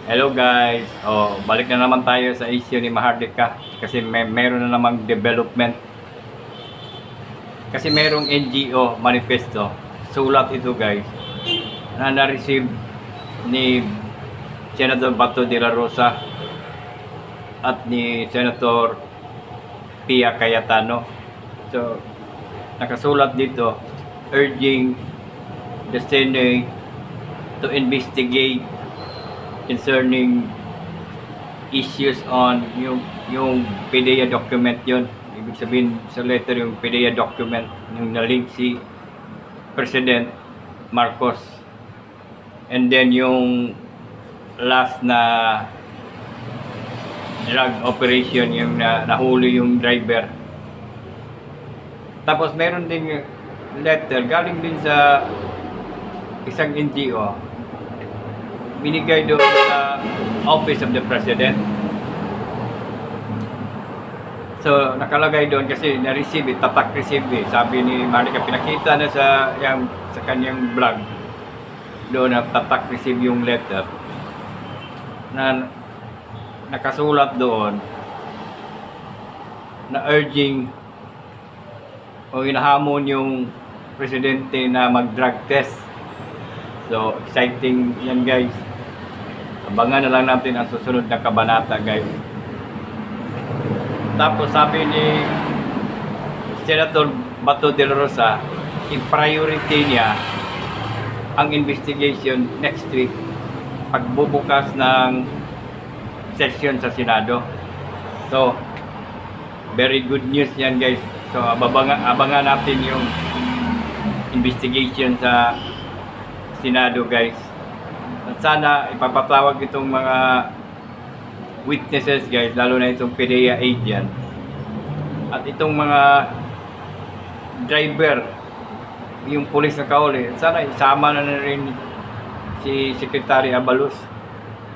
Hello guys. Balik na naman tayo sa issue ni Mahardika kasi meron na namang development. Kasi merong NGO manifesto. Sulat ito guys na na-receive ni Senator Bato de la Rosa at ni Senator Pia Cayetano. So, nakasulat dito urging the Senate to investigate concerning issues on yung PDEA document yon. Ibig sabihin sa letter yung PDEA document yung na-link si President Marcos, and then yung last na drug operation yung nahuli yung driver. Tapos meron ding letter galing din sa isang NGO binigay doon sa Office of the President. So, nakalagay doon kasi na-receive tatak receive Sabi ni Marika, pinakita na sa kanyang vlog. Doon na tatak receive yung letter na nakasulat doon na urging o inahamon yung presidente na mag-drug test. So, exciting yan guys. Abangan na lang natin ang susunod na kabanata guys. Tapos sabi ni Senator Bato de la Rosa, i-priority niya ang investigation next week pagbubukas ng session sa Senado. So, very good news yan guys. So, abangan natin yung investigation sa Senado guys. At sana ipapatawag itong mga witnesses guys, lalo na itong PDEA agent at itong mga driver, yung pulis na kauli. Sana isama na rin si Secretary Abalos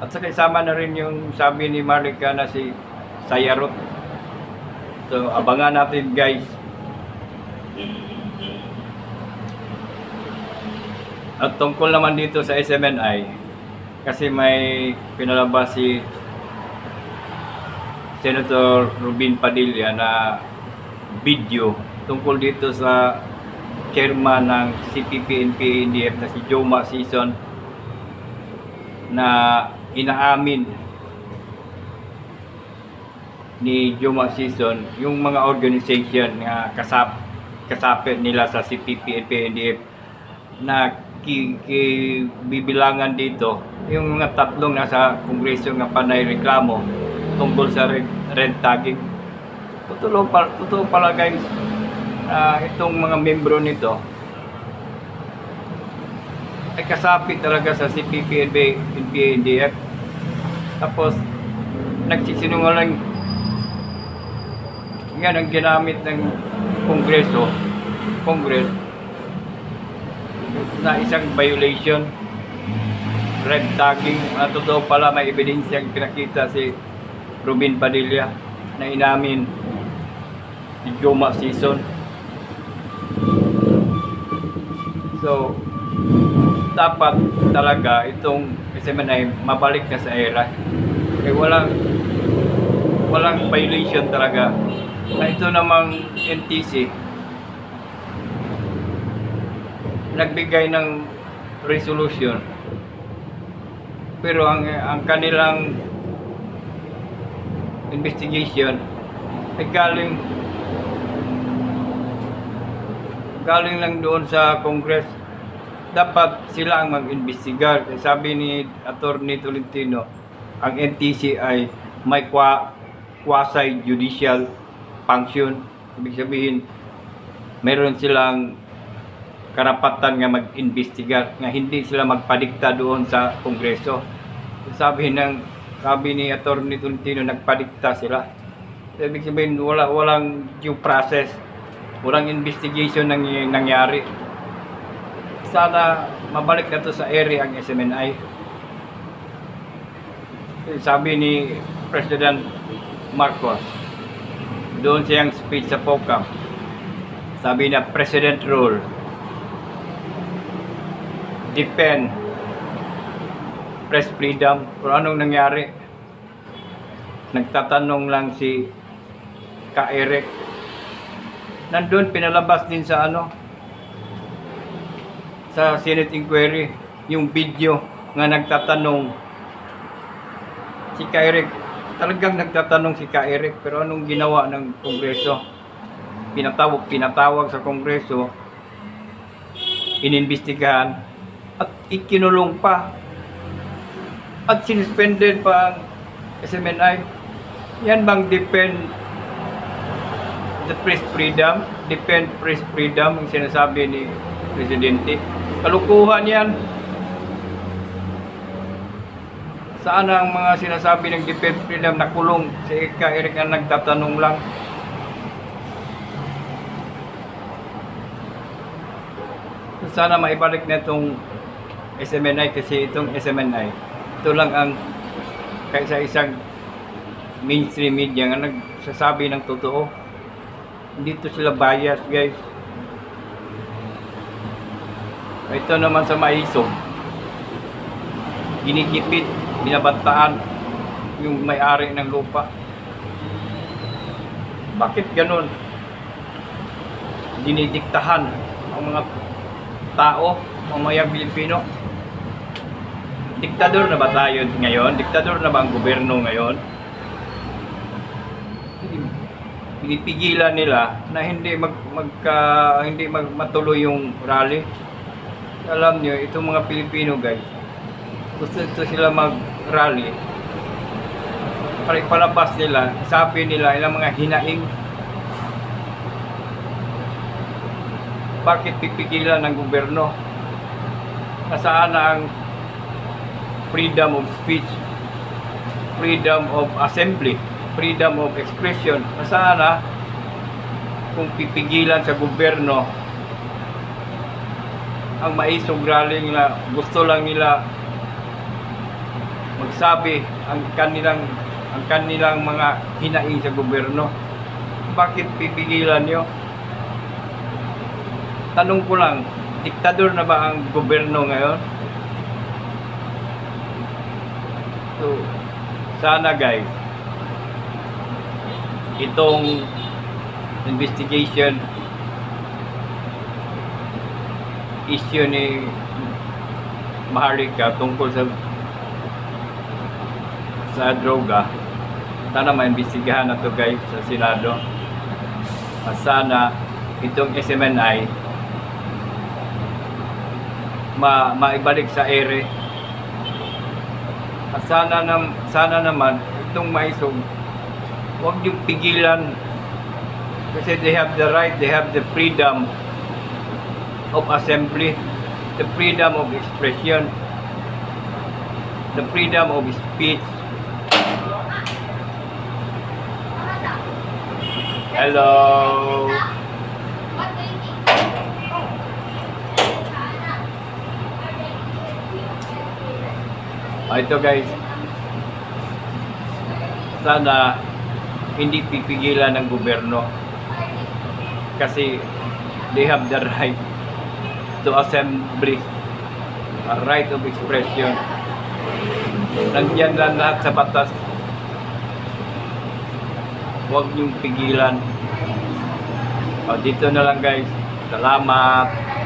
at saka isama na rin yung sabi ni Marika na si Sayarot. So abangan natin guys. At tungkol naman dito sa SMNI, kasi may pinalabas si Senator Robin Padilla na video tungkol dito sa chairman ng CPP-NPA-NDF na si Joma Sison, na inaamin ni Joma Sison yung mga organization na kasapit nila sa CPP-NPA-NDF na bibilangan dito yung mga tatlong nasa kongreso nga panay reklamo tungkol sa red tagging. Totoo pala guys, itong mga membro nito ay kasapit talaga sa CPP, NPA-NDF. Tapos nagsisinungaling. Yan ang ginamit ng Congress na isang violation, red tagging. Totoo pala, may ebidensyang pinakita si Robin Padilla na inamin si Joma Sison. So, dapat talaga itong SMNI mabalik na sa era. Kaya walang violation talaga. Na ito namang NTC nagbigay ng resolution, pero ang kanilang investigation ay galing lang doon sa Congress. Dapat sila ang mag-imbestigar. Sabi ni Attorney Tolentino, ang NTC ay may quasi-judicial function. Ibig sabihin, meron silang karapatan nga mag-imbestigar, nga hindi sila magpadikta doon sa Kongreso. Sabi ni Attorney Tolentino, nagpadikta sila. Ibig sabihin, walang due process, walang investigation nangyari. Sana mabalik na to sa area ang SMNI. Sabi ni President Marcos doon siyang speech sa POCAM, sabi na President rule, defend press freedom. Pero anong nangyari? Nagtatanong lang si Ka Eric. Nandun, pinalabas din sa sa Senate inquiry, yung video nga nagtatanong si Ka Eric. Talagang nagtatanong si Ka Eric, pero anong ginawa ng Kongreso? Pinatawag sa Kongreso, inimbestigahan, at ikinulong pa, at sinuspended pa ang SMNI. Yan bang defend the press freedom? Defend press freedom ang sinasabi ni Presidente? Kalukuhan yan. Saan ang mga sinasabi ng defend freedom? Nakulong si Ka Eric ang nagtatanong lang. Sana maibalik na itong SMNI, kasi itong SMNI, ito lang ang kaisa-isang mainstream media nga nagsasabi ng totoo. Hindi to sila bias, guys. Ito naman sa Maisog, ginikipit, binabantaan yung may-ari ng lupa. Bakit ganun? Dinidiktahan ang mga tao, mamayang Pilipino. Diktador na ba tayo ngayon? Diktador na ba ang gobyerno ngayon? Pinipigilan nila na hindi matuloy yung rally. Alam niyo, itong mga Pilipino, guys, gusto sila mag-rally. Palabas nila, sabi nila, ilang mga hinaing. Bakit pipigilan ng gobyerno? Nasaan na ang freedom of speech, freedom of assembly, freedom of expression? Nasaan na kung pipigilan sa gobyerno ang Maisog rally na gusto lang nila magsabi ang kanilang mga hinaing sa gobyerno? Bakit pipigilan nyo? Tanong ko lang, diktador na ba ang gobyerno ngayon? So, sana guys, itong investigation issue ni Maharlika tungkol sa droga, sana maimbestigahan na to, guys, sa Senado. At sana itong SMNI maibalik sa ere. At sana naman itong Maisog, huwag yung pigilan, kasi they have the right, they have the freedom of assembly, the freedom of expression, the freedom of speech. Hello. Ito, guys, sana hindi pipigilan ng gobyerno, kasi they have the right to assembly, a right of expression. Nandiyan lang lahat sa batas. Huwag niyong pigilan. Dito na lang, guys. Salamat.